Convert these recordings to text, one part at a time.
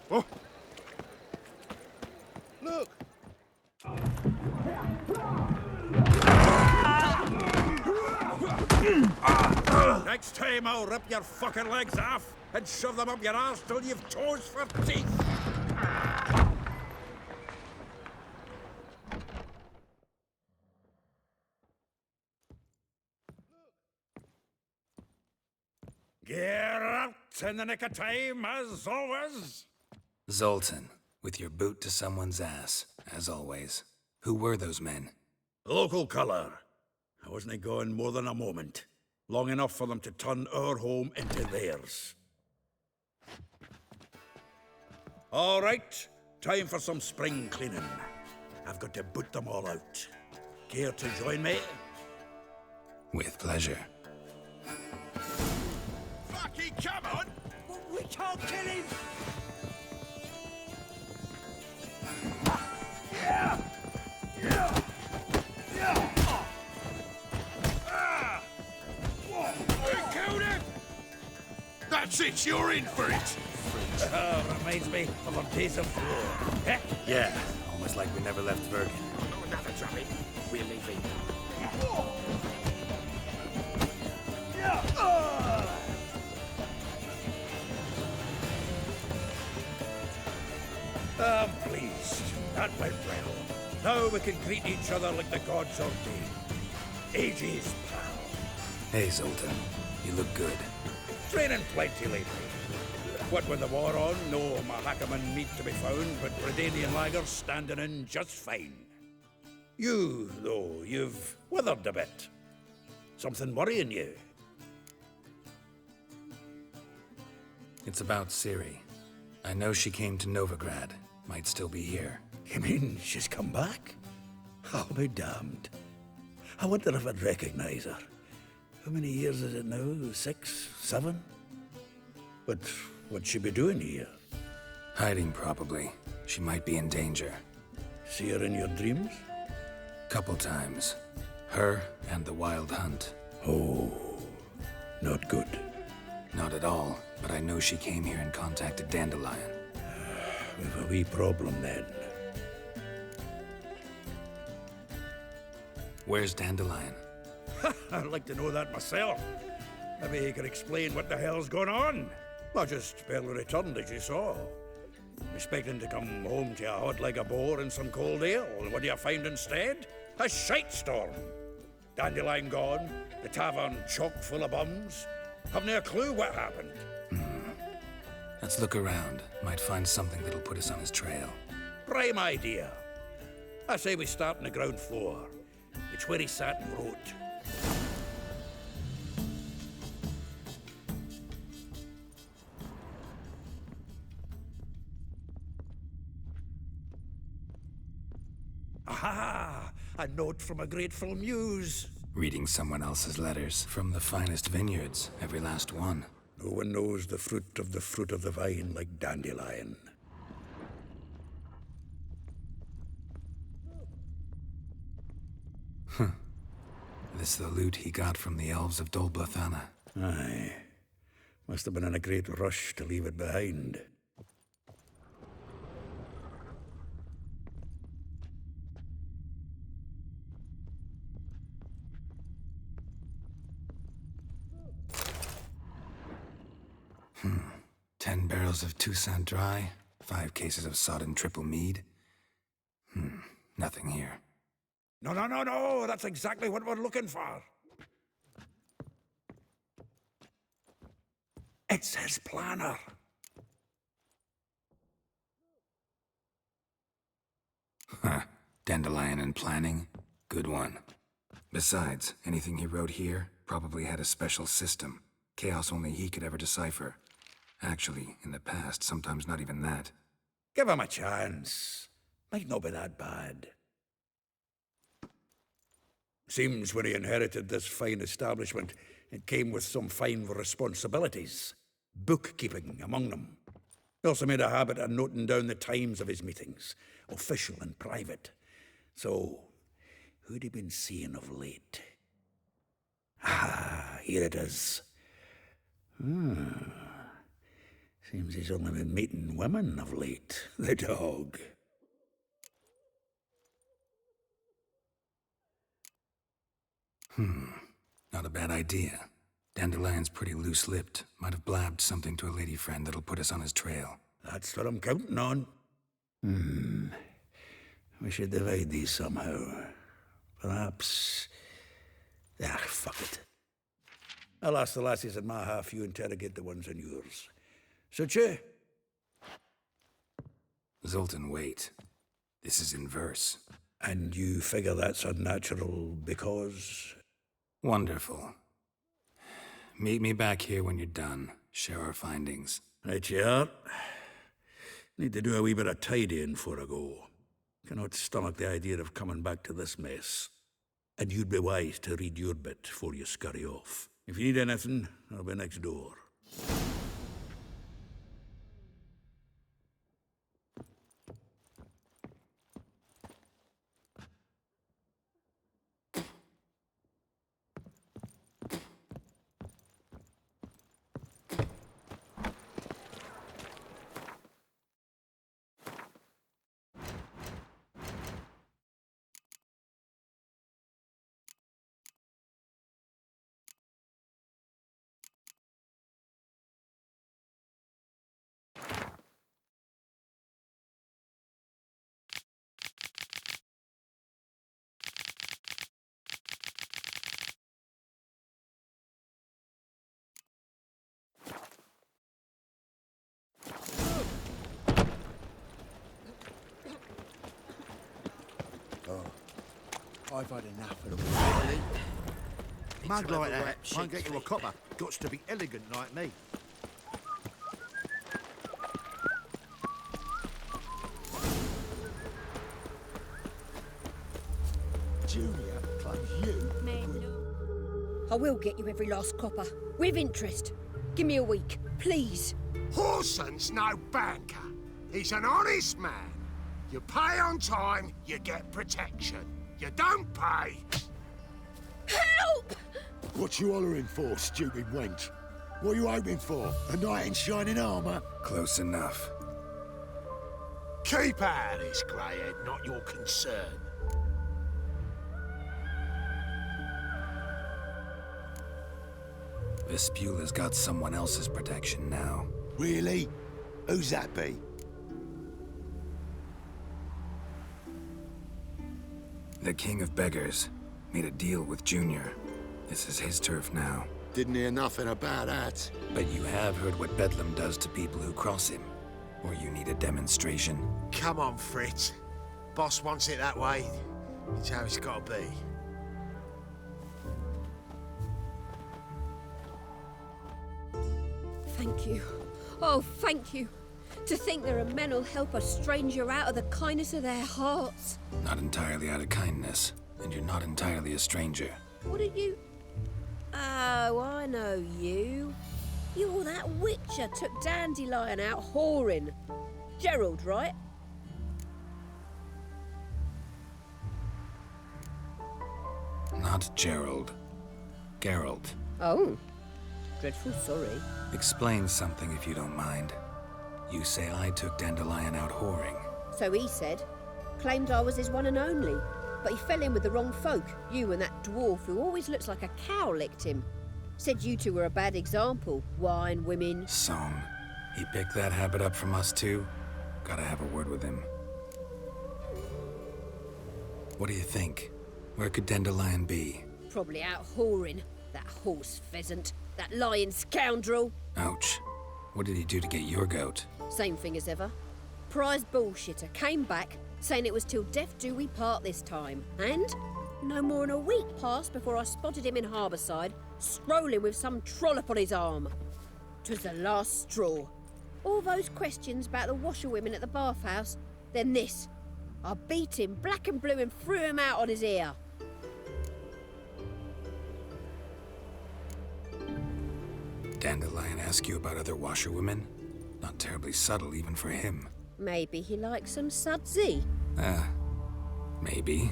Oh! Look! Next time I'll rip your fucking legs off and shove them up your arse till you've toes for teeth! Get out in the nick of time, as always! Zoltan, with your boot to someone's ass, as always. Who were those men? Local colour. I wasn't gone more than a moment. Long enough for them to turn our home into theirs. All right, time for some spring cleaning. I've got to boot them all out. Care to join me? With pleasure. Fucking come on! We can't kill him! Killed him! That's it, you're in for it! Reminds me of our days of war. Eh? Yeah, almost like we never left Bergen. Oh, another trouble. We're leaving. I'm pleased. That went well. Now we can greet each other like the gods ordained. Ages, pal. Hey, Zoltan. You look good. Training plenty lately. What with the war on, no Mahakaman meat to be found, but Redanian lagers standing in just fine. You, though, you've withered a bit. Something worrying you? It's about Ciri. I know she came to Novigrad. Might still be here. You mean she's come back? I'll be damned. I wonder if I'd recognize her. How many years is it now? 6, 7? But what'd she be doing here? Hiding, probably. She might be in danger. See her in your dreams? Couple times. Her and the Wild Hunt. Oh, not good. Not at all, but I know she came here and contacted Dandelion. We've a wee problem then. Where's Dandelion? I'd like to know that myself. Maybe he could explain what the hell's going on. I just barely returned, as you saw. Expecting to come home to a hot like a boar and some cold ale. What do you find instead? A shite storm. Dandelion gone, the tavern chock full of bums. Haven't a clue what happened. Let's look around. Might find something that'll put us on his trail. Prime idea. I say we start on the ground floor. It's where he sat and wrote. Aha! A note from a grateful muse. Reading someone else's letters from the finest vineyards, every last one. No one knows the fruit of the vine like Dandelion. This the loot he got from the elves of Dol Blathanna. Aye. Must have been in a great rush to leave it behind. Hmm. 10 barrels of Toussaint Dry, 5 cases of sodden triple mead. Nothing here. No, that's exactly what we're looking for. It's his planner. Huh. Dandelion and planning? Good one. Besides, anything he wrote here probably had a special system. Chaos only he could ever decipher. Actually, in the past, sometimes not even that. Give him a chance. Might not be that bad. Seems when he inherited this fine establishment, it came with some fine responsibilities. Bookkeeping among them. He also made a habit of noting down the times of his meetings, official and private. So, who'd he been seeing of late? Ah, here it is. Seems he's only been meeting women of late, the dog. Not a bad idea. Dandelion's pretty loose-lipped. Might have blabbed something to a lady friend that'll put us on his trail. That's what I'm counting on. We should divide these somehow. Perhaps... fuck it. I'll ask the lassies in my half, you interrogate the ones in yours. Suche? Zoltan, wait. This is in verse. And you figure that's unnatural because... Wonderful. Meet me back here when you're done. Share our findings. Right you are. Need to do a wee bit of tidying before I go. Cannot stomach the idea of coming back to this mess. And you'd be wise to read your bit before you scurry off. If you need anything, I'll be next door. I've had enough of them, really. Mug like that won't get you a copper. Gots to be elegant like me. Junior claims you. I will get you every last copper, with interest. Give me a week, please. Horson's no banker. He's an honest man. You pay on time, you get protection. You don't pay. Help! What you hollering for, stupid wench? What are you hoping for? A knight in shining armour? Close enough. Keep out of this, greyhead, not your concern. Vespula's got someone else's protection now. Really? Who's that be? The King of Beggars made a deal with Junior. This is his turf now. Didn't hear nothing about that. But you have heard what Bedlam does to people who cross him. Or you need a demonstration. Come on, Fritz. Boss wants it that way. It's how it's gotta be. Thank you. Oh, thank you. To think there are men who'll help a stranger out of the kindness of their hearts. Not entirely out of kindness, and you're not entirely a stranger. What are you... Oh, I know you. You're that witcher took Dandelion out whoring. Gerald, right? Not Gerald. Geralt. Oh. Dreadful sorry. Explain something if you don't mind. You say I took Dandelion out whoring. So he said. Claimed I was his one and only. But he fell in with the wrong folk. You and that dwarf who always looks like a cow licked him. Said you two were a bad example. Wine, women... Song. He picked that habit up from us too? Gotta have a word with him. What do you think? Where could Dandelion be? Probably out whoring. That horse pheasant. That lying scoundrel. Ouch. What did he do to get your goat? Same thing as ever. Prize bullshitter came back, saying it was till death do we part this time. And no more than a week passed before I spotted him in Harbourside, strolling with some trollop on his arm. 'Twas the last straw. All those questions about the washerwomen at the bathhouse, then this. I beat him black and blue and threw him out on his ear. Dandelion ask you about other washerwomen? Not terribly subtle even for him. Maybe he likes some sudsy. Maybe.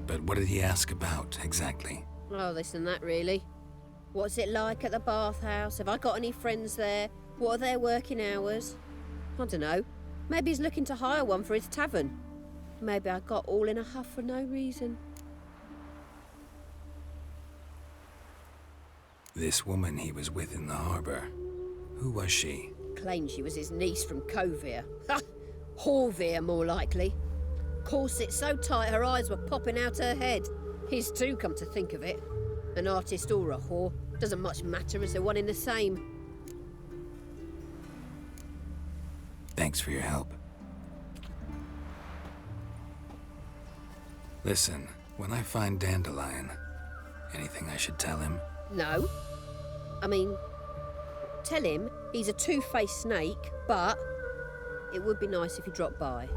But what did he ask about, exactly? Oh, this and that, really. What's it like at the bathhouse? Have I got any friends there? What are their working hours? I don't know. Maybe he's looking to hire one for his tavern. Maybe I got all in a huff for no reason. This woman he was with in the harbor. Who was she? Claimed she was his niece from Kovir. Ha! Horvir, more likely. Corset so tight her eyes were popping out her head. His too, come to think of it. An artist or a whore. Doesn't much matter as they're one in the same. Thanks for your help. Listen, when I find Dandelion, anything I should tell him? No. I mean, tell him he's a two-faced snake, but it would be nice if he dropped by.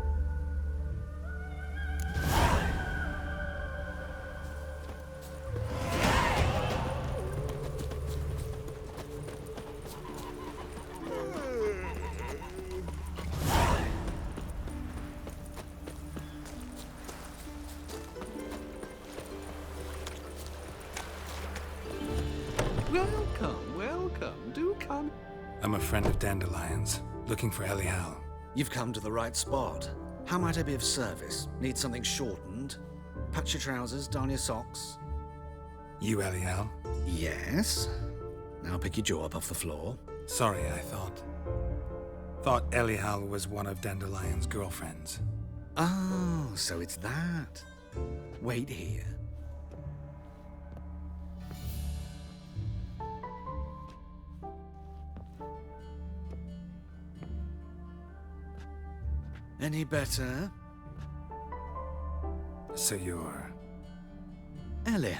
Welcome, do come. I'm a friend of Dandelion's, looking for Elial. You've come to the right spot. How might I be of service? Need something shortened? Patch your trousers, darn your socks. You Elial? Yes. Now pick your jaw up off the floor. Sorry, I thought Elial was one of Dandelion's girlfriends. Oh, so it's that. Wait here. Any better? So you're... Elial.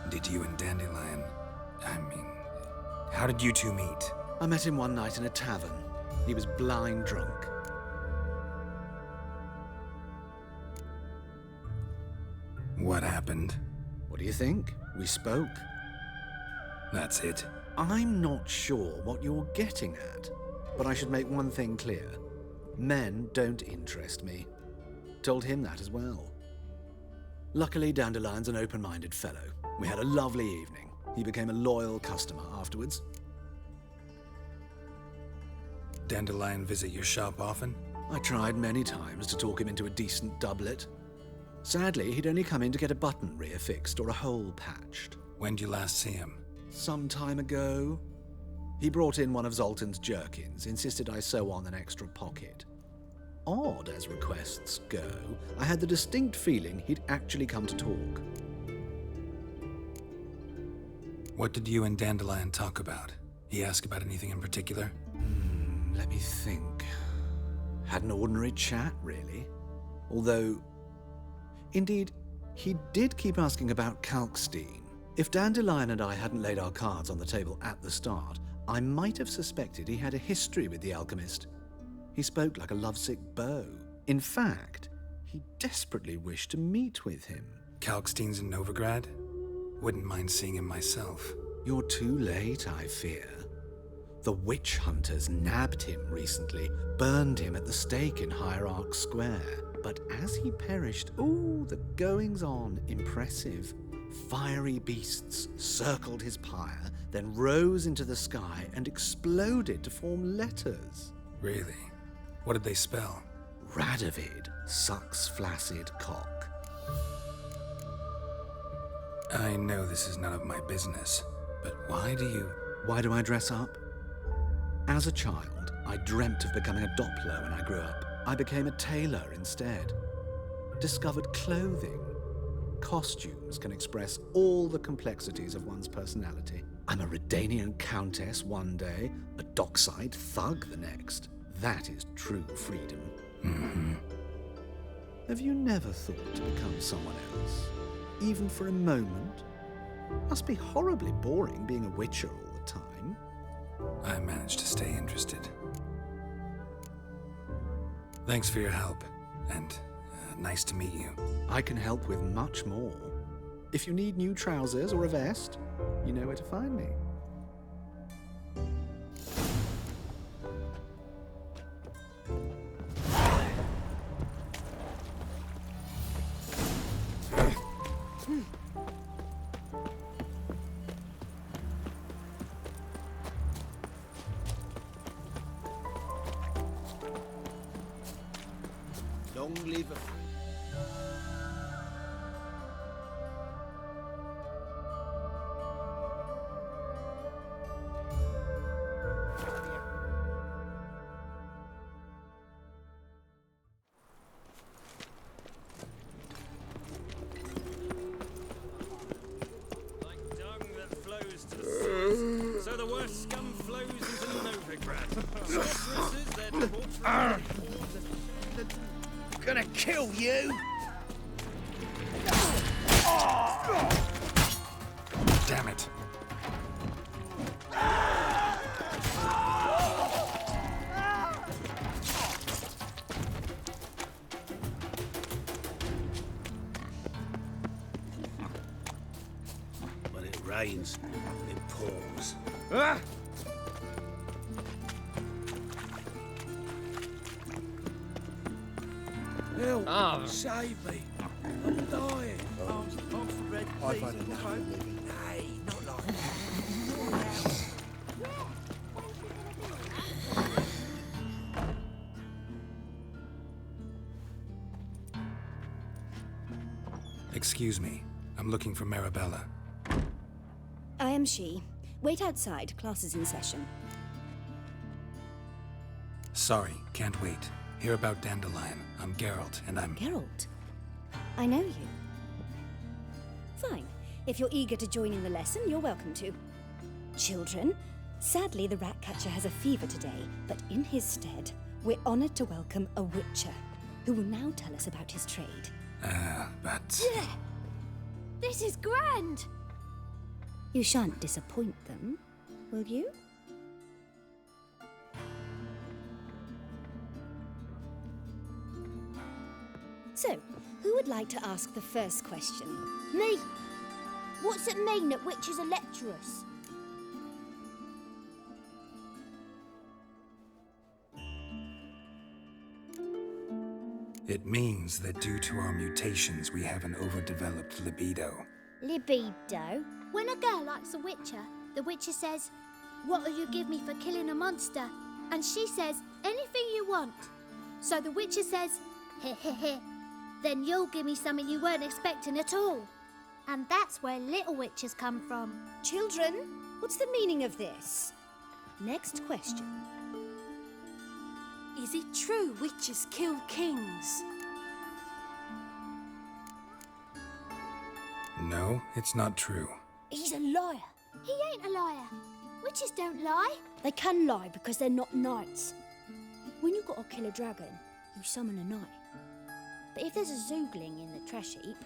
Did you and Dandelion... how did you two meet? I met him one night in a tavern. He was blind drunk. What happened? What do you think? We spoke. That's it. I'm not sure what you're getting at, but I should make one thing clear. Men don't interest me. Told him that as well. Luckily, Dandelion's an open-minded fellow. We had a lovely evening. He became a loyal customer afterwards. Dandelion visit your shop often? I tried many times to talk him into a decent doublet. Sadly, he'd only come in to get a button reaffixed or a hole patched. When'd you last see him? Some time ago. He brought in one of Zoltan's jerkins, insisted I sew on an extra pocket. Odd as requests go, I had the distinct feeling he'd actually come to talk. What did you and Dandelion talk about? He asked about anything in particular? Let me think. Had an ordinary chat, really. Although, indeed, he did keep asking about Kalkstein. If Dandelion and I hadn't laid our cards on the table at the start, I might have suspected he had a history with the alchemist. He spoke like a lovesick beau. In fact, he desperately wished to meet with him. Kalkstein's in Novigrad? Wouldn't mind seeing him myself. You're too late, I fear. The witch hunters nabbed him recently, burned him at the stake in Hierarch Square. But as he perished, the goings-on, impressive. Fiery beasts circled his pyre, then rose into the sky and exploded to form letters. Really? What did they spell? Radovid sucks flaccid cock. I know this is none of my business, but why do I dress up? As a child, I dreamt of becoming a Doppler when I grew up. I became a tailor instead. Discovered clothing. Costumes can express all the complexities of one's personality. I'm a Redanian countess one day, a dockside thug the next. That is true freedom. Mm-hmm. Have you never thought to become someone else? Even for a moment? Must be horribly boring being a witcher all the time. I managed to stay interested. Thanks for your help, and nice to meet you. I can help with much more. If you need new trousers or a vest, you know where to find me. Long live... So the worst scum flows into Novigrad. Sorceresses, their torturers, Gonna kill you! Damn it. When it rains, it pours. Help! Save me! I'm dying! I've had enough of living. Nay, not like that. Excuse me. I'm looking for Marabella. I am she. Wait outside. Class is in session. Sorry, can't wait. Hear about Dandelion. I'm Geralt, and I'm... Geralt? I know you. Fine. If you're eager to join in the lesson, you're welcome to. Children, sadly the Ratcatcher has a fever today, but in his stead, we're honored to welcome a Witcher, who will now tell us about his trade. but... This is grand! You shan't disappoint them, will you? So, who would like to ask the first question? Me! What's it mean that witches are lecturers? It means that due to our mutations, we have an overdeveloped libido. Libido? When a girl likes a witcher, the witcher says, "What'll you give me for killing a monster?" And she says, "Anything you want." So the witcher says, "Heh heh heh. Then you'll give me something you weren't expecting at all." And that's where little witches come from. Children, what's the meaning of this? Next question. Is it true witches kill kings? No, it's not true. He's a liar. He ain't a liar. Witches don't lie. They can lie because they're not knights. When you gotta kill a dragon, you summon a knight. But if there's a zoogling in the trash heap,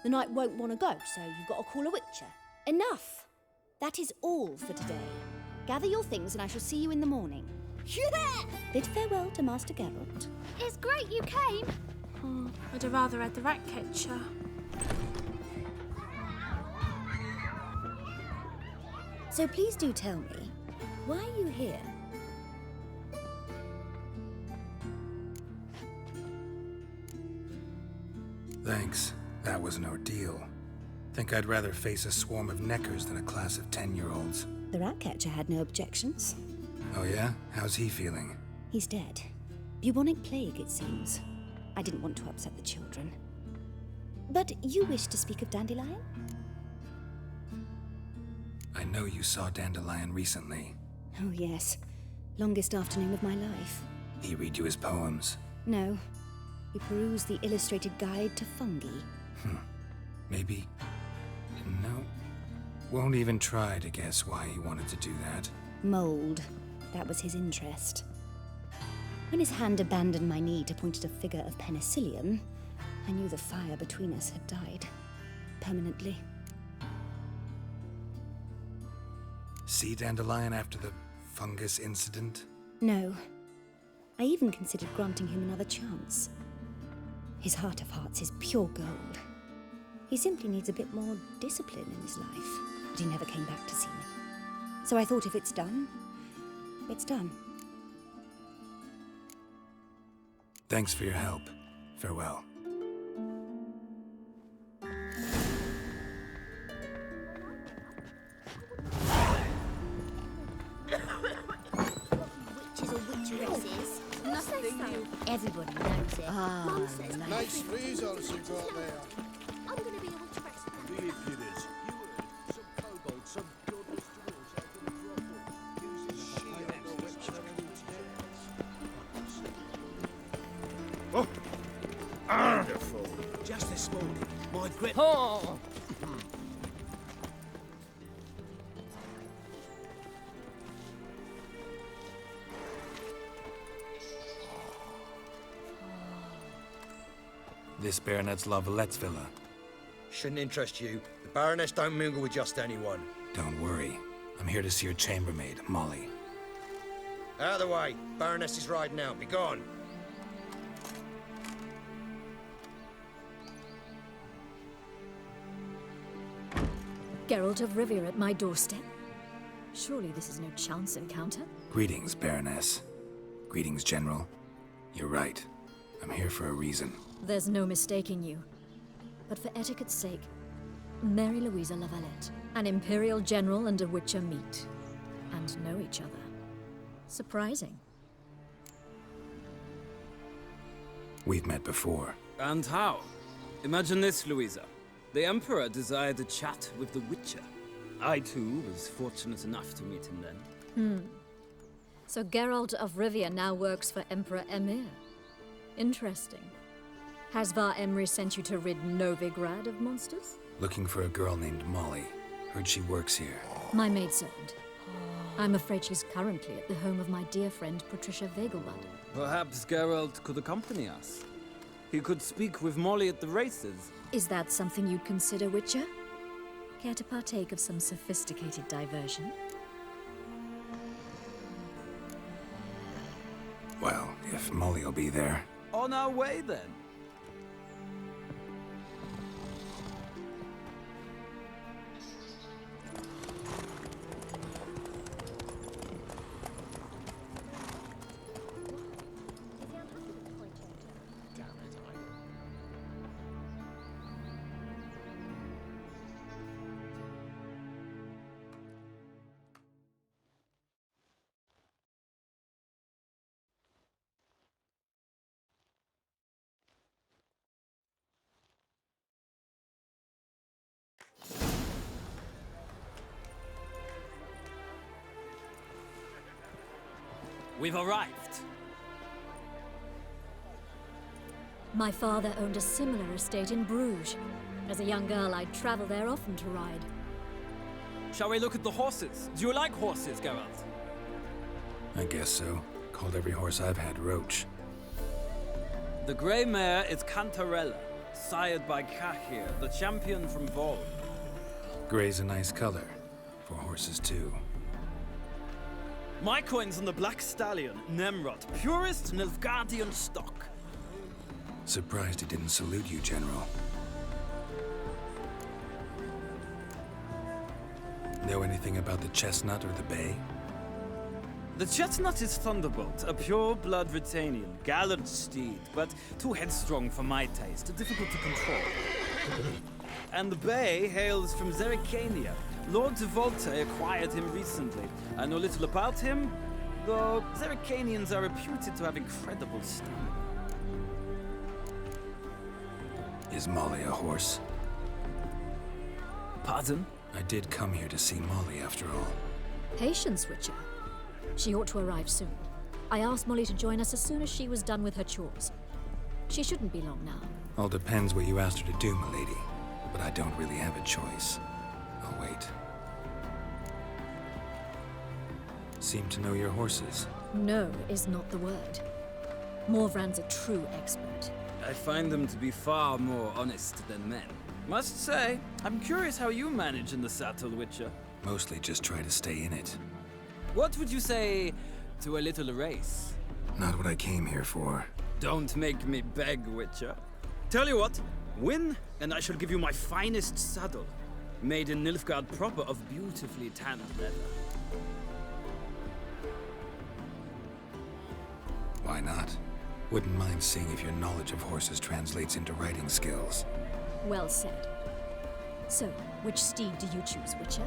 the knight won't want to go, so you've got to call a witcher. Enough! That is all for today. Gather your things and I shall see you in the morning. Yeah! Bid farewell to Master Geralt. It's great you came. Oh, I'd have rather had the Ratcatcher. So please do tell me, why are you here? Thanks. That was an ordeal. Think I'd rather face a swarm of neckers than a class of 10-year-olds. The Ratcatcher had no objections. Oh yeah? How's he feeling? He's dead. Bubonic plague, it seems. I didn't want to upset the children. But you wish to speak of Dandelion? I know you saw Dandelion recently. Oh, yes. Longest afternoon of my life. He read you his poems. No. He perused the illustrated guide to fungi. Maybe... No. Won't even try to guess why he wanted to do that. Mold. That was his interest. When his hand abandoned my knee to point at a figure of penicillium, I knew the fire between us had died. Permanently. See Dandelion after the fungus incident? No. I even considered granting him another chance. His heart of hearts is pure gold. He simply needs a bit more discipline in his life. But he never came back to see me. So I thought if it's done, it's done. Thanks for your help. Farewell. Witches or witcheresses, nothing Everybody knows it. Mum says Nice freezers you got there. I'm going to be able to rest now. The impudence. You heard some kobolds, some godless dwarves out on the drop using Wonderful. Just this morning, my great... Oh! This Baronet's La Vallette's villa. Shouldn't interest you. The Baroness don't mingle with just anyone. Don't worry. I'm here to see your chambermaid, Molly. Out of the way. Baroness is riding out. Be gone. Geralt of Rivia at my doorstep? Surely this is no chance encounter? Greetings, Baroness. Greetings, General. You're right. I'm here for a reason. There's no mistaking you. But for etiquette's sake, Mary Louisa La Valette, an Imperial General and a Witcher meet. And know each other. Surprising. We've met before. And how? Imagine this, Louisa. The Emperor desired a chat with the Witcher. I, too, was fortunate enough to meet him then. So Geralt of Rivia now works for Emperor Emir. Interesting. Has Var Emry sent you to rid Novigrad of monsters? Looking for a girl named Molly. Heard she works here. My maidservant. I'm afraid she's currently at the home of my dear friend Patricia Vegelbud. Perhaps Geralt could accompany us. He could speak with Molly at the races. Is that something you'd consider, Witcher? Care to partake of some sophisticated diversion? Well, if Molly'll be there. On our way, then. We've arrived. My father owned a similar estate in Bruges. As a young girl, I'd travel there often to ride. Shall we look at the horses? Do you like horses, Geralt? I guess so. Called every horse I've had Roach. The grey mare is Cantarella, sired by Cahir, the champion from Vol. Gray's a nice color. For horses, too. My coin's on the Black Stallion, Nemrod, purest Nilfgaardian stock. Surprised he didn't salute you, General. Know anything about the chestnut or the bay? The chestnut is Thunderbolt, a pure-blood Britannian, gallant steed, but too headstrong for my taste, difficult to control. And the bay hails from Zerrikania. Lord de Volta acquired him recently. I know little about him, though Zerrikanians are reputed to have incredible stamina. Is Molly a horse? Pardon? I did come here to see Molly, after all. Patience, Witcher. She ought to arrive soon. I asked Molly to join us as soon as she was done with her chores. She shouldn't be long now. All depends what you asked her to do, milady. But I don't really have a choice. I'll wait. Seem to know your horses. No is not the word. Morvran's a true expert. I find them to be far more honest than men. Must say, I'm curious how you manage in the saddle, Witcher. Mostly just try to stay in it. What would you say to a little race? Not what I came here for. Don't make me beg, Witcher. Tell you what, win, and I shall give you my finest saddle. Made in Nilfgaard proper of beautifully tanned leather. Why not? Wouldn't mind seeing if your knowledge of horses translates into riding skills. Well said. So, which steed do you choose, Witcher?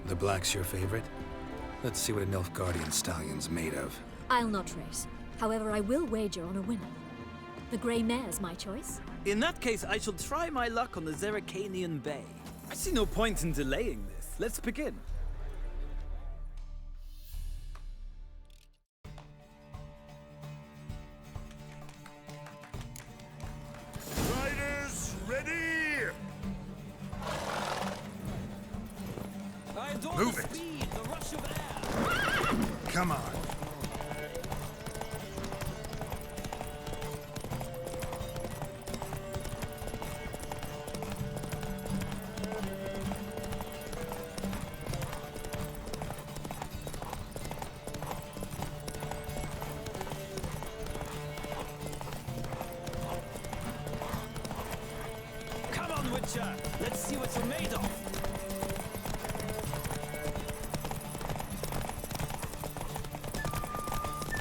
The black's your favorite? Let's see what a Nilfgaardian stallion's made of. I'll not race. However, I will wager on a winner. The grey mare's my choice. In that case, I shall try my luck on the Zerrikanian Bay. I see no point in delaying this. Let's begin. Riders, ready! I adore Move the it. speed, the rush of air. Come on. Come on, Witcher. Let's see what you're made of.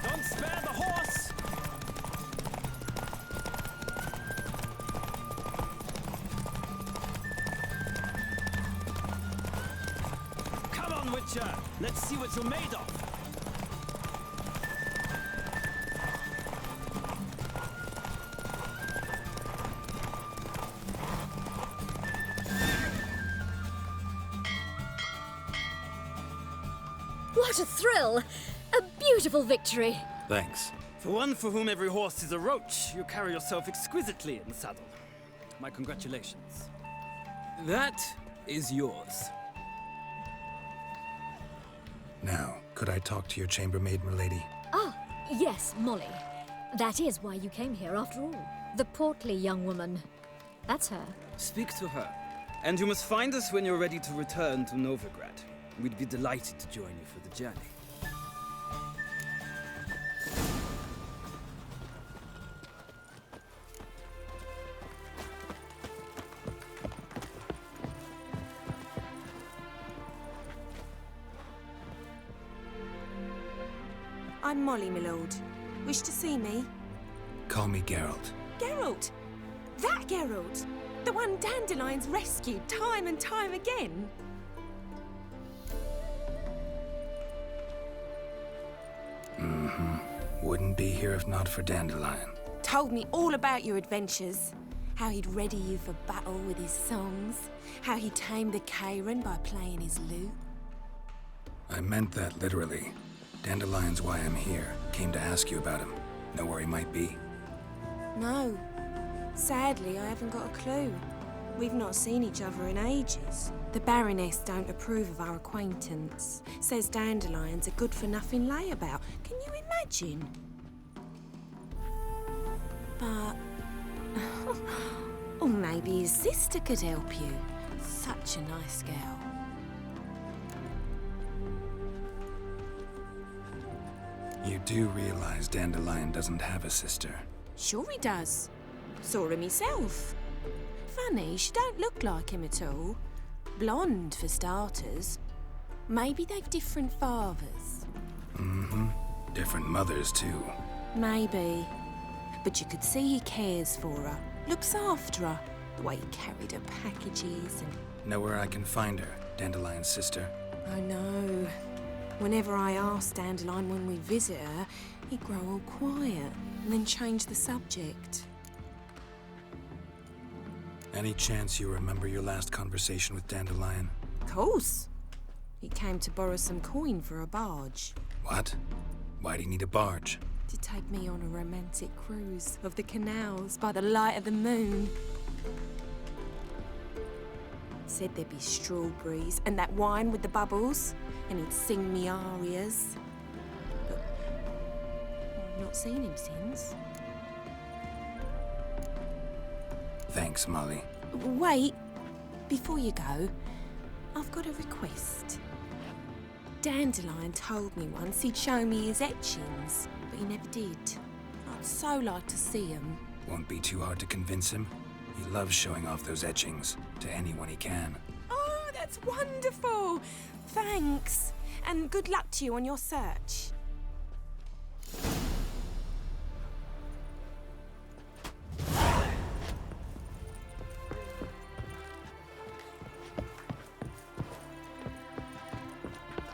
Don't spare the horse. Come on, Witcher. Let's see what you're made of. What a thrill! A beautiful victory! Thanks. For one for whom every horse is a roach, you carry yourself exquisitely in the saddle. My congratulations. That is yours. Now, could I talk to your chambermaid, milady? Ah, yes, Molly. That is why you came here after all. The portly young woman. That's her. Speak to her. And you must find us when you're ready to return to Novigrad. We'd be delighted to join you for the journey. I'm Molly, my lord. Wish to see me? Call me Geralt. Geralt! That Geralt! The one Dandelion's rescued time and time again! Wouldn't be here if not for Dandelion. Told me all about your adventures. How he'd ready you for battle with his songs. How he tamed the Kairan by playing his lute. I meant that literally. Dandelion's why I'm here. Came to ask you about him. Know where he might be? No. Sadly, I haven't got a clue. We've not seen each other in ages. The Baroness don't approve of our acquaintance. Says Dandelion's a good-for-nothing layabout. Can you imagine? But... or maybe his sister could help you. Such a nice girl. You do realize Dandelion doesn't have a sister. Sure he does. Saw him myself. Funny, she don't look like him at all. Blonde, for starters. Maybe they've different fathers. Different mothers, too. Maybe. But you could see he cares for her. Looks after her. The way he carried her packages and... Know where I can find her, Dandelion's sister? I know. Whenever I ask Dandelion when we visit her, he'd grow all quiet and then change the subject. Any chance you remember your last conversation with Dandelion? Of course. He came to borrow some coin for a barge. What? Why'd he need a barge? To take me on a romantic cruise of the canals by the light of the moon. Said there'd be strawberries and that wine with the bubbles, and he'd sing me arias. But I've not seen him since. Thanks, Molly. Wait, before you go, I've got a request. Dandelion told me once he'd show me his etchings, but he never did. I'd so like to see them. Won't be too hard to convince him. He loves showing off those etchings to anyone he can. Oh, that's wonderful! Thanks, and good luck to you on your search.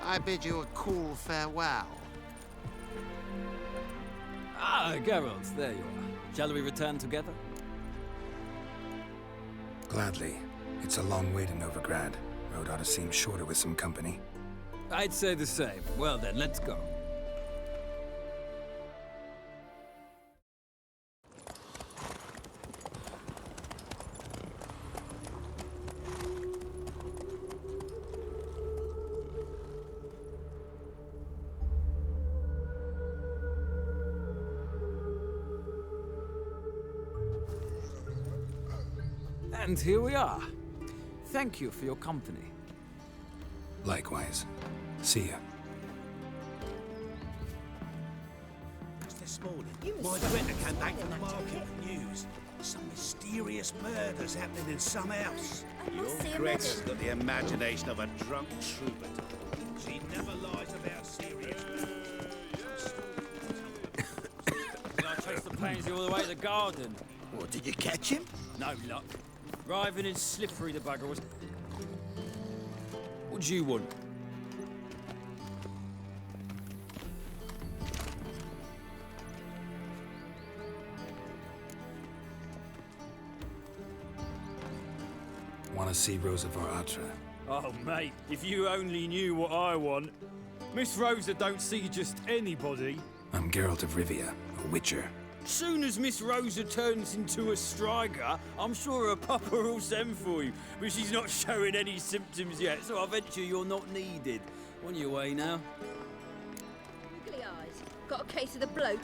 I bid you a cool farewell. Ah, Geralt, there you are. Shall we return together? Gladly. It's a long way to Novigrad. Road ought to seem shorter with some company. I'd say the same. Well then, let's go. And here we are. Thank you for your company. Likewise. See ya. Just this morning, my Twitter came back from the market with news. Some mysterious murders happening in some house. Your Greta's got the imagination of a drunk troubadour. She never lies about serious I chased the pansy all the way to the garden. What, did you catch him? No luck. Writhing and slippery the bugger was. What do you want? Want to see Rosa of Atra? Oh, mate, if you only knew what I want. Miss Rosa don't see just anybody. I'm Geralt of Rivia, a witcher. Soon as Miss Rosa turns into a striker, I'm sure her papa will send for you. But she's not showing any symptoms yet, so I venture you're not needed. On your way now. Googly eyes. Got a case of the bloat.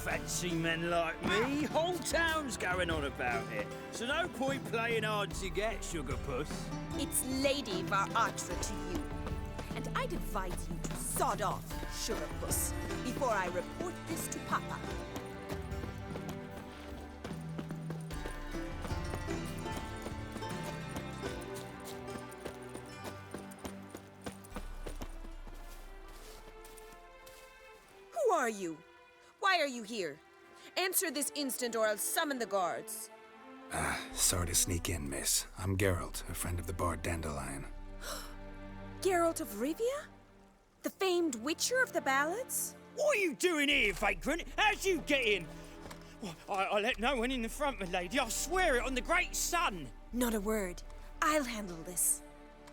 Fancy men like me, whole town's going on about it. So no point playing hard to get, sugar puss. It's Lady Varatra to you. And I'd advise you to sod off, sugar puss, before I report this to Papa. Who are you? Why are you here? Answer this instant or I'll summon the guards. Sorry to sneak in, miss. I'm Geralt, a friend of the bard Dandelion. Geralt of Rivia? The famed witcher of the ballads? What are you doing here, vagrant? How'd you get in? Well, I let no one in the front, my lady. I swear it on the great sun. Not a word. I'll handle this.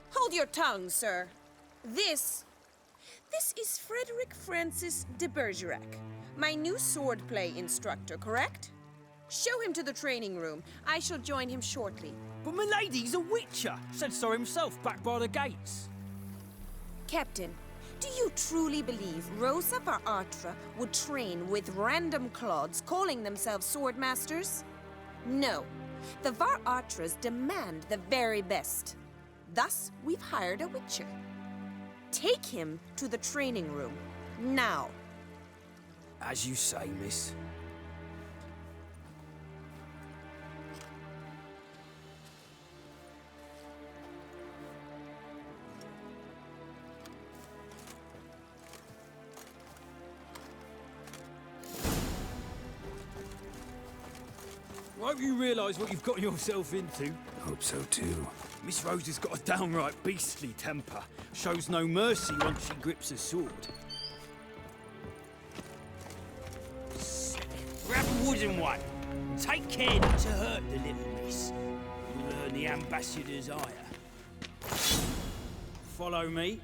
Hold your tongue, sir. This is Frederick Francis de Bergerac, my new swordplay instructor, correct? Show him to the training room. I shall join him shortly. But my lady's a witcher. Said so himself back by the gates. Captain, do you truly believe Rosa Varatra would train with random clods calling themselves swordmasters? No. The Varatras demand the very best. Thus, we've hired a witcher. Take him to the training room, now. As you say, miss. I hope you realise what you've got yourself into. Hope so too. Miss Rosa's got a downright beastly temper. Shows no mercy once she grips a sword. Grab a wooden one. Take care not to hurt the little miss. You'll earn the ambassador's ire. Follow me.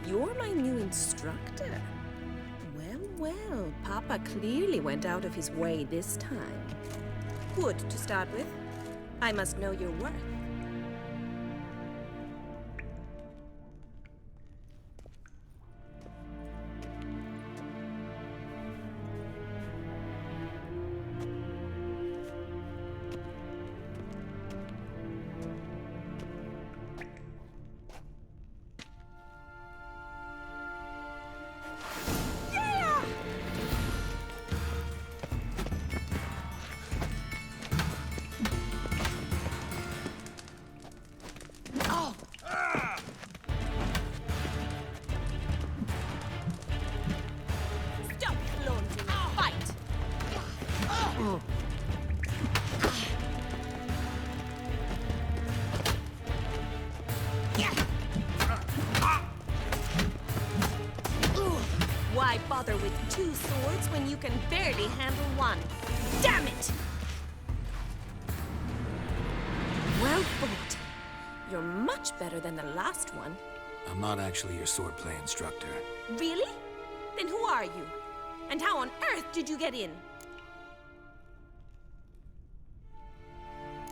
you're my new instructor? Well, Papa clearly went out of his way this time. Good to start with. I must know your worth. Why bother with two swords when you can barely handle one? Damn it! Well fought. You're much better than the last one. I'm not actually your swordplay instructor. Really? Then who are you? And how on earth did you get in?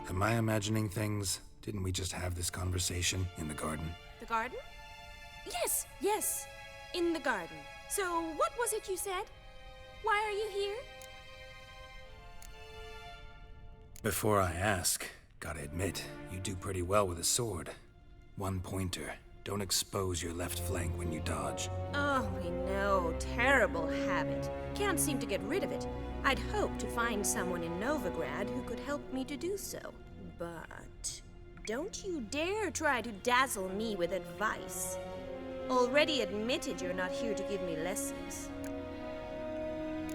Am I imagining things? Didn't we just have this conversation in the garden? The garden? Yes. In the garden. So, what was it you said? Why are you here? Before I ask, gotta admit, you do pretty well with a sword. One pointer. Don't expose your left flank when you dodge. Oh, we know. Terrible habit. Can't seem to get rid of it. I'd hoped to find someone in Novigrad who could help me to do so. But don't you dare try to dazzle me with advice. Already admitted you're not here to give me lessons.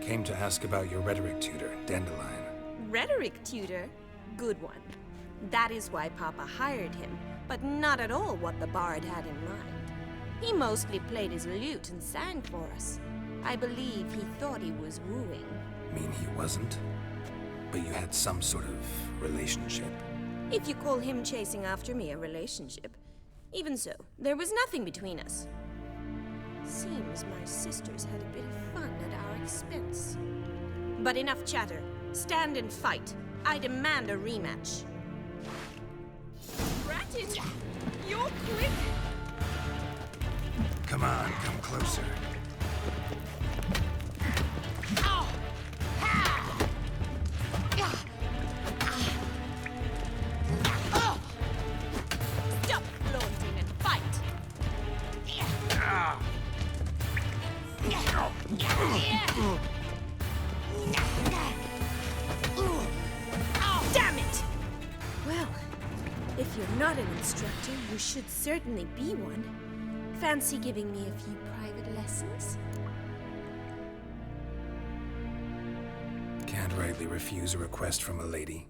Came to ask about your rhetoric tutor, Dandelion. Rhetoric tutor? Good one. That is why Papa hired him, but not at all what the bard had in mind. He mostly played his lute and sang for us. I believe he thought he was wooing. Mean he wasn't? But you had some sort of relationship. If you call him chasing after me a relationship. Even so, there was nothing between us. Seems my sisters had a bit of fun at our expense. But enough chatter. Stand and fight. I demand a rematch. Ratin, you're quick. Come on, come closer. Stop flaunting and fight. Damn it! Well, if you're not an instructor, you should certainly be one. Fancy giving me a few private lessons? Can't rightly refuse a request from a lady.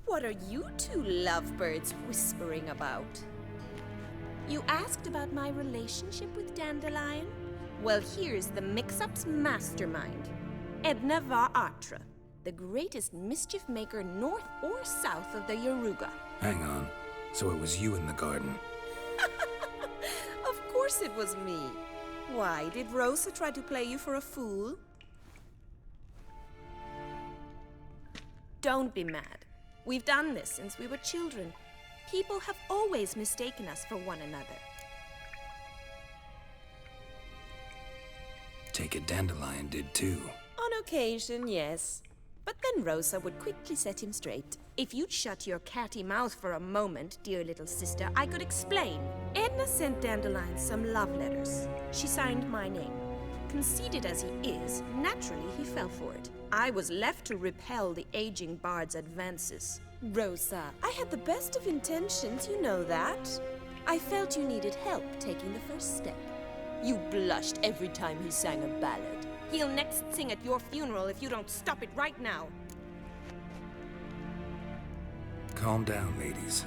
What are you two lovebirds whispering about? You asked about my relationship with Dandelion? Well, here's the mix-up's mastermind. Edna var Atra, the greatest mischief maker north or south of the Yaruga. Hang on. So it was you in the garden? Of course it was me. Why, did Rosa try to play you for a fool? Don't be mad. We've done this since we were children. People have always mistaken us for one another. Take it Dandelion did too. On occasion, yes. But then Rosa would quickly set him straight. If you'd shut your catty mouth for a moment, dear little sister, I could explain. Edna sent Dandelion some love letters. She signed my name. Conceited as he is, naturally he fell for it. I was left to repel the aging bard's advances. Rosa, I had the best of intentions, you know that. I felt you needed help taking the first step. You blushed every time he sang a ballad. He'll next sing at your funeral if you don't stop it right now. Calm down, ladies.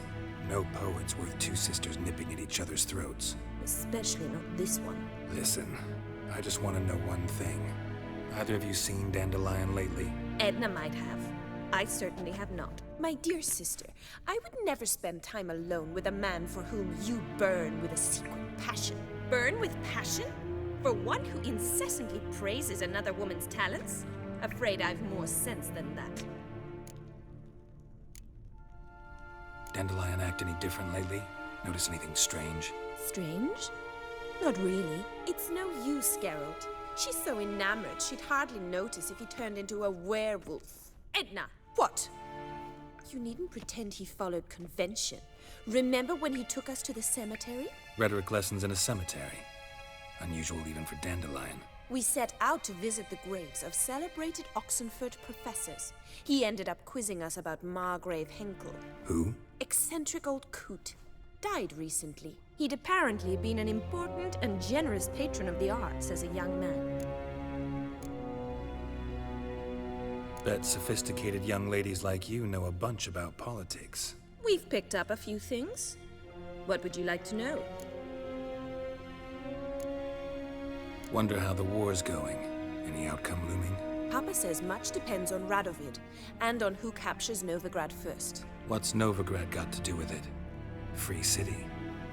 No poet's worth two sisters nipping at each other's throats. Especially not this one. Listen, I just want to know one thing. Either of you seen Dandelion lately? Edna might have. I certainly have not. My dear sister, I would never spend time alone with a man for whom you burn with a secret passion. Burn with passion? For one who incessantly praises another woman's talents? Afraid I've more sense than that. Dandelion act any different lately? Notice anything strange? Strange? Not really. It's no use, Geralt. She's so enamored she'd hardly notice if he turned into a werewolf. Edna, what? You needn't pretend he followed convention. Remember when he took us to the cemetery? Rhetoric lessons in a cemetery. Unusual even for Dandelion. We set out to visit the graves of celebrated Oxenford professors. He ended up quizzing us about Margrave Henkel. Who? Eccentric old coot. Died recently. He'd apparently been an important and generous patron of the arts as a young man. Bet sophisticated young ladies like you know a bunch about politics. We've picked up a few things. What would you like to know? Wonder how the war's going. Any outcome looming? Papa says much depends on Radovid, and on who captures Novigrad first. What's Novigrad got to do with it? Free city.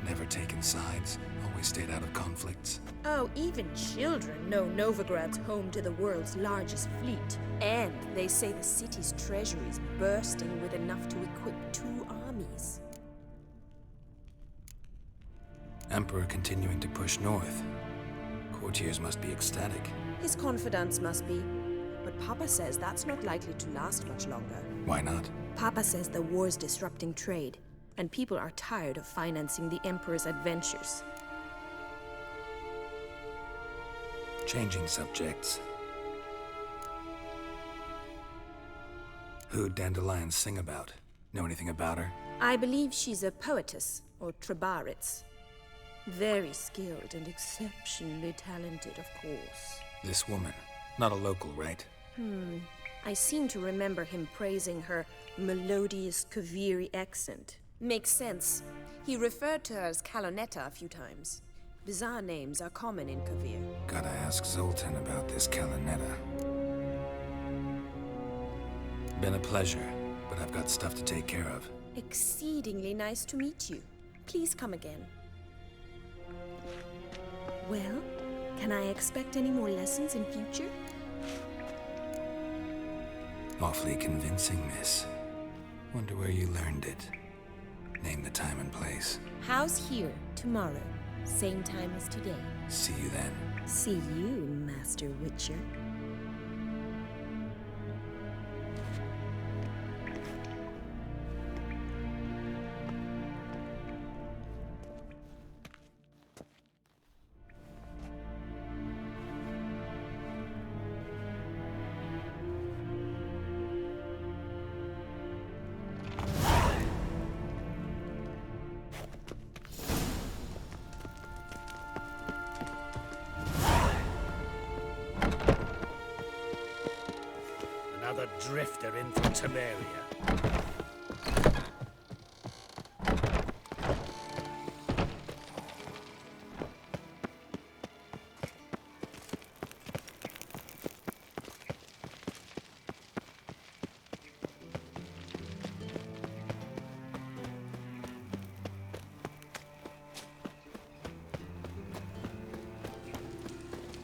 Never taken sides. Always stayed out of conflicts. Oh, even children know Novigrad's home to the world's largest fleet. And they say the city's treasury is bursting with enough to equip 2 armies. Emperor continuing to push north. Courtiers must be ecstatic. His confidants must be. But Papa says that's not likely to last much longer. Why not? Papa says the war's disrupting trade, and people are tired of financing the Emperor's adventures. Changing subjects. Who'd Dandelion sing about? Know anything about her? I believe she's a poetess, or trebaritz. Very skilled and exceptionally talented, of course. This woman. Not a local, right? I seem to remember him praising her melodious Kaviri accent. Makes sense. He referred to her as Calonetta a few times. Bizarre names are common in Kavir. Gotta ask Zoltan about this Calonetta. Been a pleasure, but I've got stuff to take care of. Exceedingly nice to meet you. Please come again. Well, can I expect any more lessons in future? Awfully convincing, miss. Wonder where you learned it. Name the time and place. House here, tomorrow. Same time as today. See you then. See you, Master Witcher. Another drifter in from Temeria.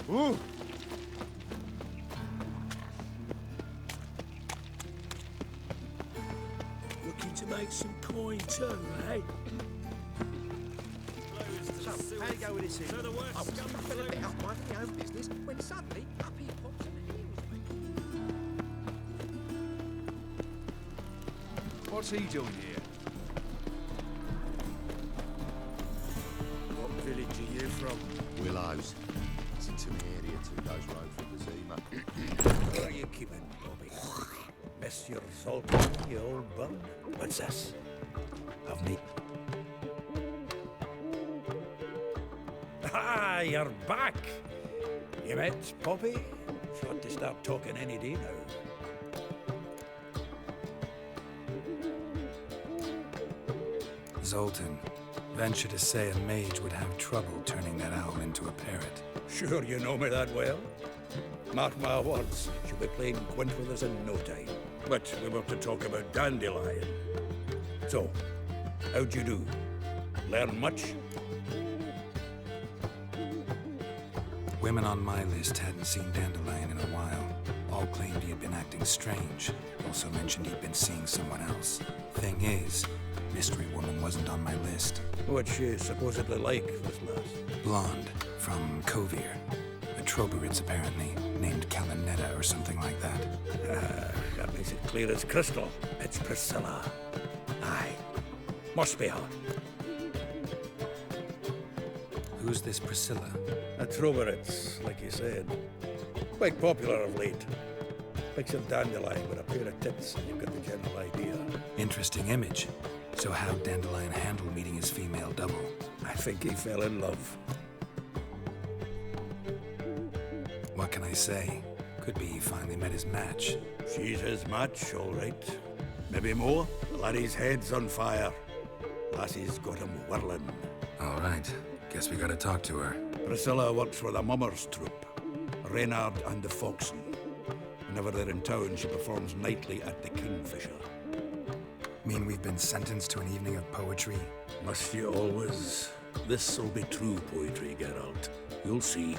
Ooh! Looking to make some coin too, eh? So, how you go with this here? I was just a bit out minding my own business when suddenly up he pops and heals me. What's he doing here? What village are you from? Willows. It's in Temeria, 2 days' road from the Zima. Where are you keeping, Bobby? Monsieur Zoltan, you old bum? What's this? Have me. Ah, you're back! You met Poppy? She ought to start talking any day now. Zoltan. Venture to say a mage would have trouble turning that owl into a parrot. Sure you know me that well? Mark my words, she'll be playing quint with us in no time. But we were to talk about Dandelion. So, how'd you do? Learn much? Women on my list hadn't seen Dandelion in a while. All claimed he had been acting strange. Also mentioned he'd been seeing someone else. Thing is, Mystery Woman wasn't on my list. What's she supposedly like, this lass? Blonde, from Kovir. A Troberitz, apparently, named Kalinetta or something like that. That makes it clear as crystal. It's Priscilla. Aye. Must be her. Who's this Priscilla? A Troberitz, like you said. Quite popular of late. Picture Dandelion with a pair of tits, and you've got the general idea. Interesting image. So how'd Dandelion handle meeting his female double? I think he fell in love. What can I say? Could be he finally met his match. She's his match, all right. Maybe more. Laddie's head's on fire. Lassie's got him whirling. All right. Guess we gotta talk to her. Priscilla works for the Mummers troupe. Reynard and the Foxen. Whenever they're in town, she performs nightly at the Kingfisher. Mean we've been sentenced to an evening of poetry? Must you always? This'll be true poetry, Geralt. You'll see.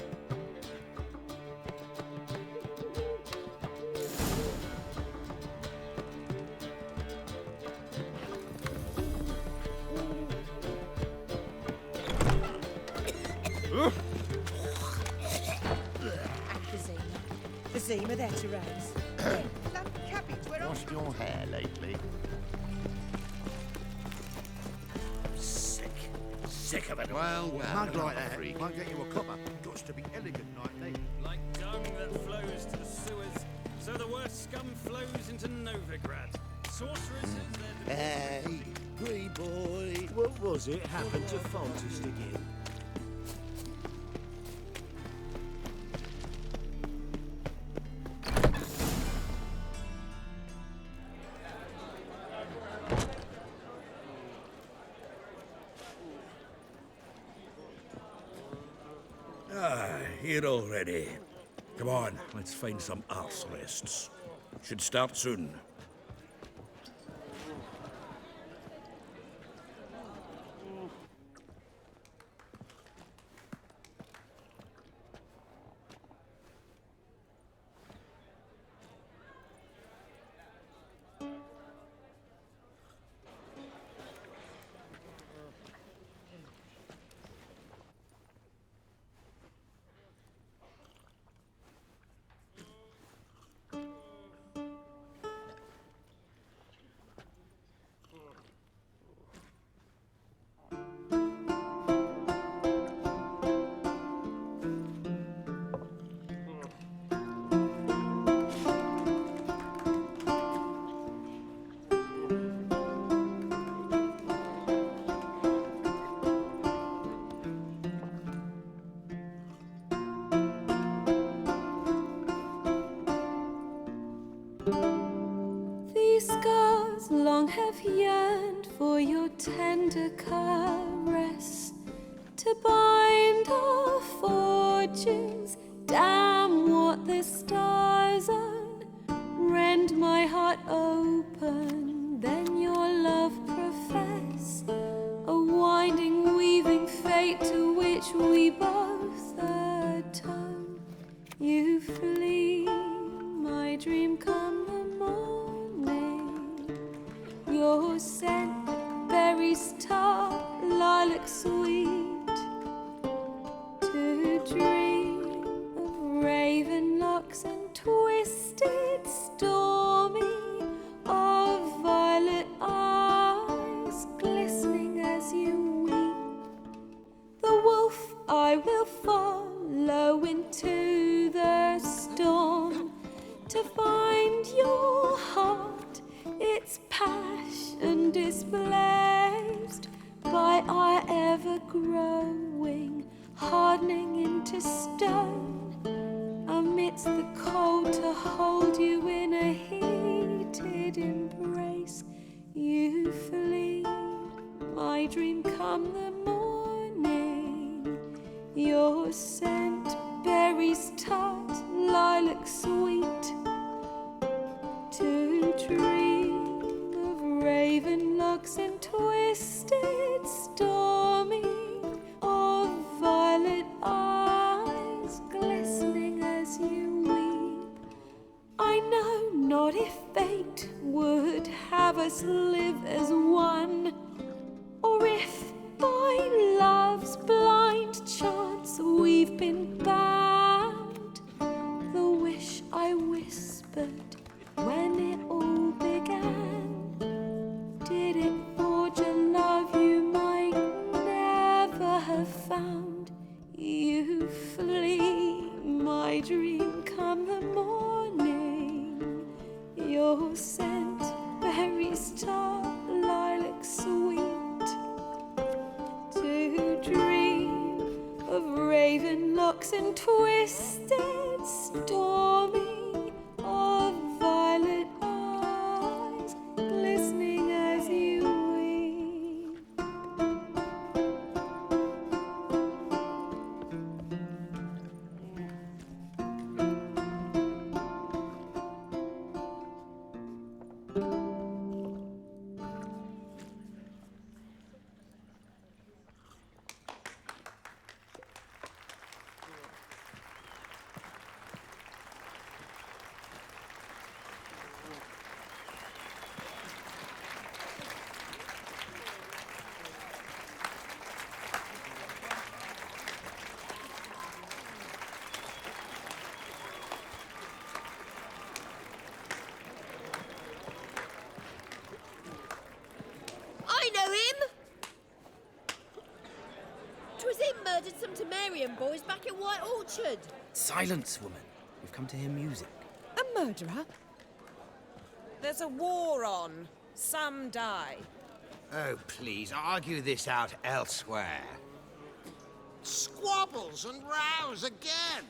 Zima, that's your eyes. Washed your hair lately? Sick of it. Well, mug like that won't get you a copper. Got to be elegant like me. Like dung that flows to the sewers, so the worst scum flows into Novigrad. Sorcerers is their... Hey, Grey boy. What was it happened to Fontus again? Here already. Come on, let's find some arse rests. Should start soon. These scars long have yearned for your tender caress, to bind our fortunes. Damn what the stars own. Rend my heart open, then your love profess, a winding, weaving fate to which we both atone. You flee, my dream come the morning. Your scent, berries tart, lilac sweet, to dream of raven locks and twisted, stormy, of violet eyes glistening as you weep. The wolf I will follow into the storm, to find your heart, its passion displaced by our ever-growing, hardening into stone, amidst the cold to hold you in a heated embrace. You flee, my dream come the morning, your scent, berries tart, lilac sweet, to dream of raven locks and twisted stormy, of violet eyes glistening as you weep. I know not if fate would have us live as one, or if by love's blind chance we've been bound. The wish I whispered when it all began, did it forge a love you might never have found? You flee, my dream, come the morning. Your scent, berries tart, lilac sweet. To dream of raven locks and twisted stormy, of violet eyes glistening as you weep. I know him! 'Twas him murdered some Temerian boys back at White Orchard. Silence, woman. We've come to hear music. A murderer? There's a war on. Some die. Oh, please, argue this out elsewhere. Squabbles and rows again.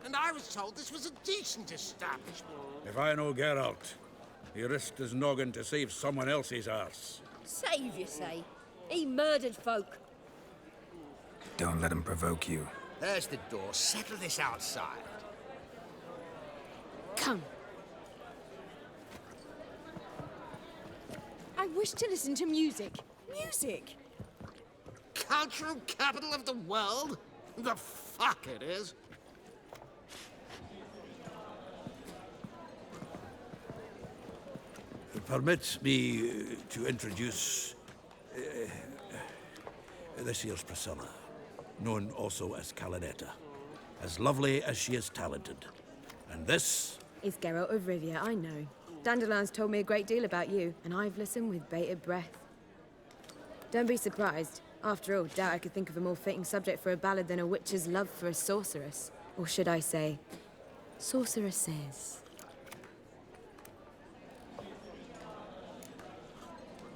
And I was told this was a decent establishment. If I know Geralt, he risked his noggin to save someone else's arse. Save, you say? He murdered folk. Don't let him provoke you. There's the door. Settle this outside. Come. I wish to listen to music. Music! Cultural capital of the world? The fuck it is. Permit me to introduce this here's Priscilla, known also as Calinetta. As lovely as she is talented. And this is Geralt of Rivia, I know. Dandelion's told me a great deal about you, and I've listened with bated breath. Don't be surprised. After all, doubt I could think of a more fitting subject for a ballad than a witch's love for a sorceress. Or should I say, sorceresses.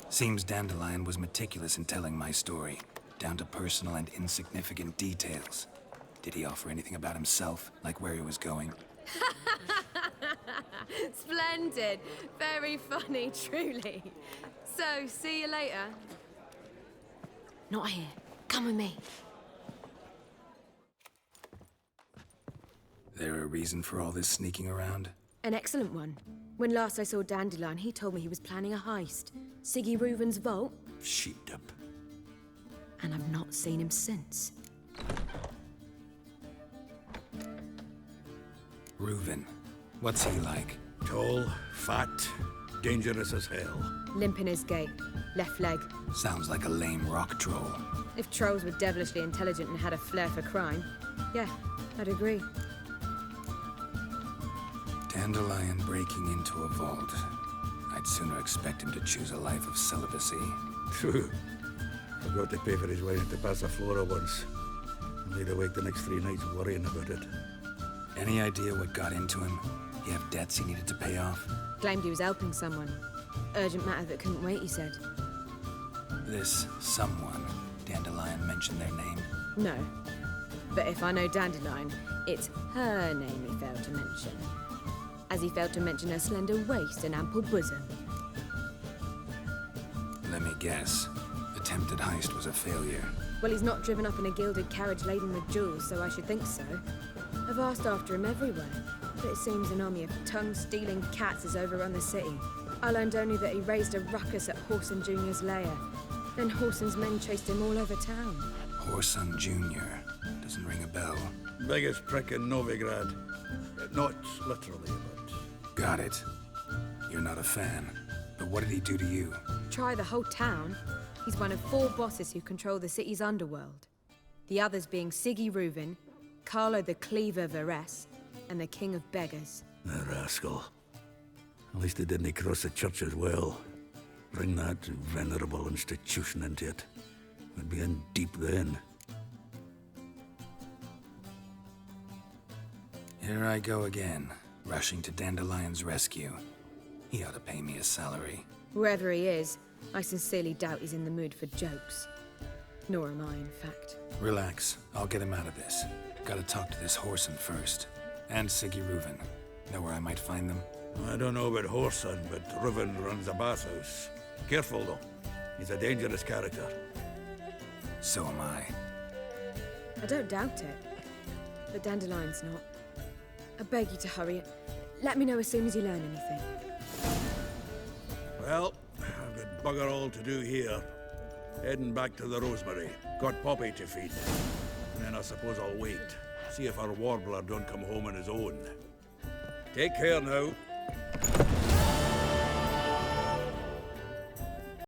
Seems Dandelion was meticulous in telling my story, down to personal and insignificant details. Did he offer anything about himself, like where he was going? Splendid. Very funny, truly. So, see you later. Not here. Come with me. There a reason for all this sneaking around? An excellent one. When last I saw Dandelion, he told me he was planning a heist. Siggy Reuven's vault. Sheep-dip. And I've not seen him since. Reuven. What's he like? Tall, fat, dangerous as hell. Limp in his gait. Left leg. Sounds like a lame rock troll. If trolls were devilishly intelligent and had a flair for crime, yeah, I'd agree. Dandelion breaking into a vault. I'd sooner expect him to choose a life of celibacy. True. Forgot to pay for his way into Passiflora once. And laid awake the next 3 nights worrying about it. Any idea what got into him? He have debts he needed to pay off? Claimed he was helping someone. Urgent matter that couldn't wait, he said. This someone, Dandelion mentioned their name? No. But if I know Dandelion, it's her name he failed to mention. As he failed to mention her slender waist and ample bosom. Let me guess. Attempted heist was a failure. Well, he's not driven up in a gilded carriage laden with jewels, so I should think so. I've asked after him everywhere, but it seems an army of tongue-stealing cats has overrun the city. I learned only that he raised a ruckus at Horson Jr.'s lair. Then Horson's men chased him all over town. Horson Jr. Doesn't ring a bell. Biggest prick in Novigrad. Not literally, but... Got it. You're not a fan. But what did he do to you? Try the whole town. He's one of 4 bosses who control the city's underworld. The others being Siggy Reuven, Carlo the Cleaver Varese, and the King of Beggars. The rascal. At least he didn't cross the church as well. Bring that venerable institution into it. We'd be in deep then. Here I go again, rushing to Dandelion's rescue. He ought to pay me a salary. Wherever he is, I sincerely doubt he's in the mood for jokes. Nor am I, in fact. Relax. I'll get him out of this. Gotta talk to this Horson first. And Siggy Reuven. Know where I might find them? I don't know about Horson, but Reuven runs a bathhouse. Careful, though. He's a dangerous character. So am I. I don't doubt it. But Dandelion's not. I beg you to hurry it. Let me know as soon as you learn anything. Well, I've got bugger all to do here. Heading back to the Rosemary. Got Poppy to feed. And then I suppose I'll wait. See if our warbler don't come home on his own. Take care now.